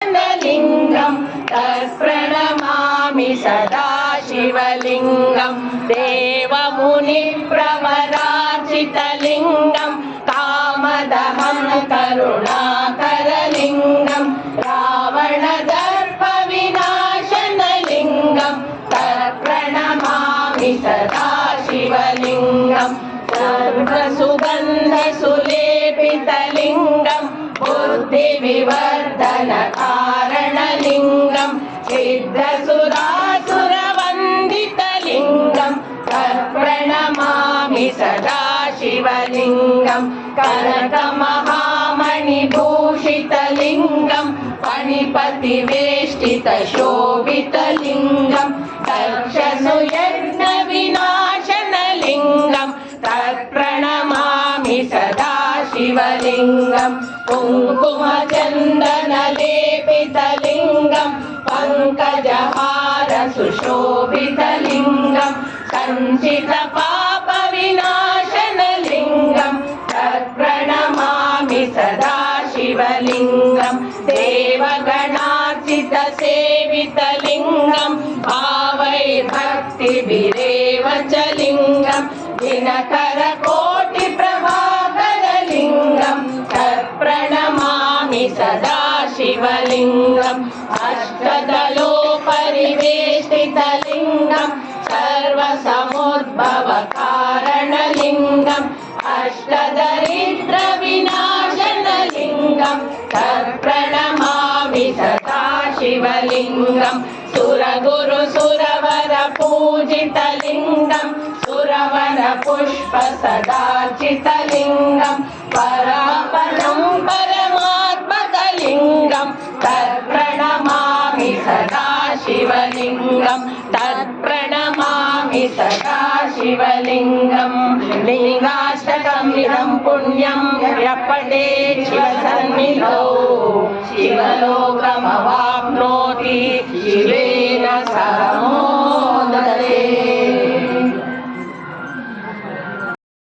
लिंगं तत्प्रणमामि सदा शिवलिंगं देवमुनिप्रवरार्चितलिंगं कामदहं करुणाकरलिंगं रावणदर्पविनाशनलिंगं तत्प्रणमामि सदा शिवलिंगं सर्वसुगन्धसुलेपितलिंगं बुद्धिविवर्धनकारणलिंगं सिद्धसुरासुरवन्दितलिंगं तत्प्रणमामि सदा शिवलिंगं कनकमहामणिभूषितलिंगं फणिपतिवेष्टितशोभितलिंगं तक्षसुयज्ञविनाशनलिंगं तत्प्रणमामि सदा शिवलिंगं कुङ्कुमचन्दनलेपितलिंगं पङ्कजहारसुशोभितलिंगं सञ्चितपापविनाशनलिंगं तत्प्रणमामि सदा शिवलिंगं देवगणार्चितसेवितलिंगं भावैर्भक्तिभिरेव च लिंगं दिनकरकोटिप्रभाकरलिंगं तत्प्रणमामि सदा शिवलिंगम् अष्टदलोपरिवेष्टितलिंगं सर्वसमुद्भवकारणलिंगं अष्टदरिद्रविनाशनलिंगं तत्प्रणमामि सदा शिवलिंगं सुरगुरुसुरवरपूजितलिंगं सुरवरपुष्पसदार्चितलिंगं परापरं परमात्मकलिंगं तत्प्रणमामि सदा शिवलिंगं तत्प्रणमामि सदा शिवलिंगं लिंगाष्टकमिदं पुण्यं यः पठेत् शिवसन्निधौ शिवलोकमवाप्नोति शिवेन सह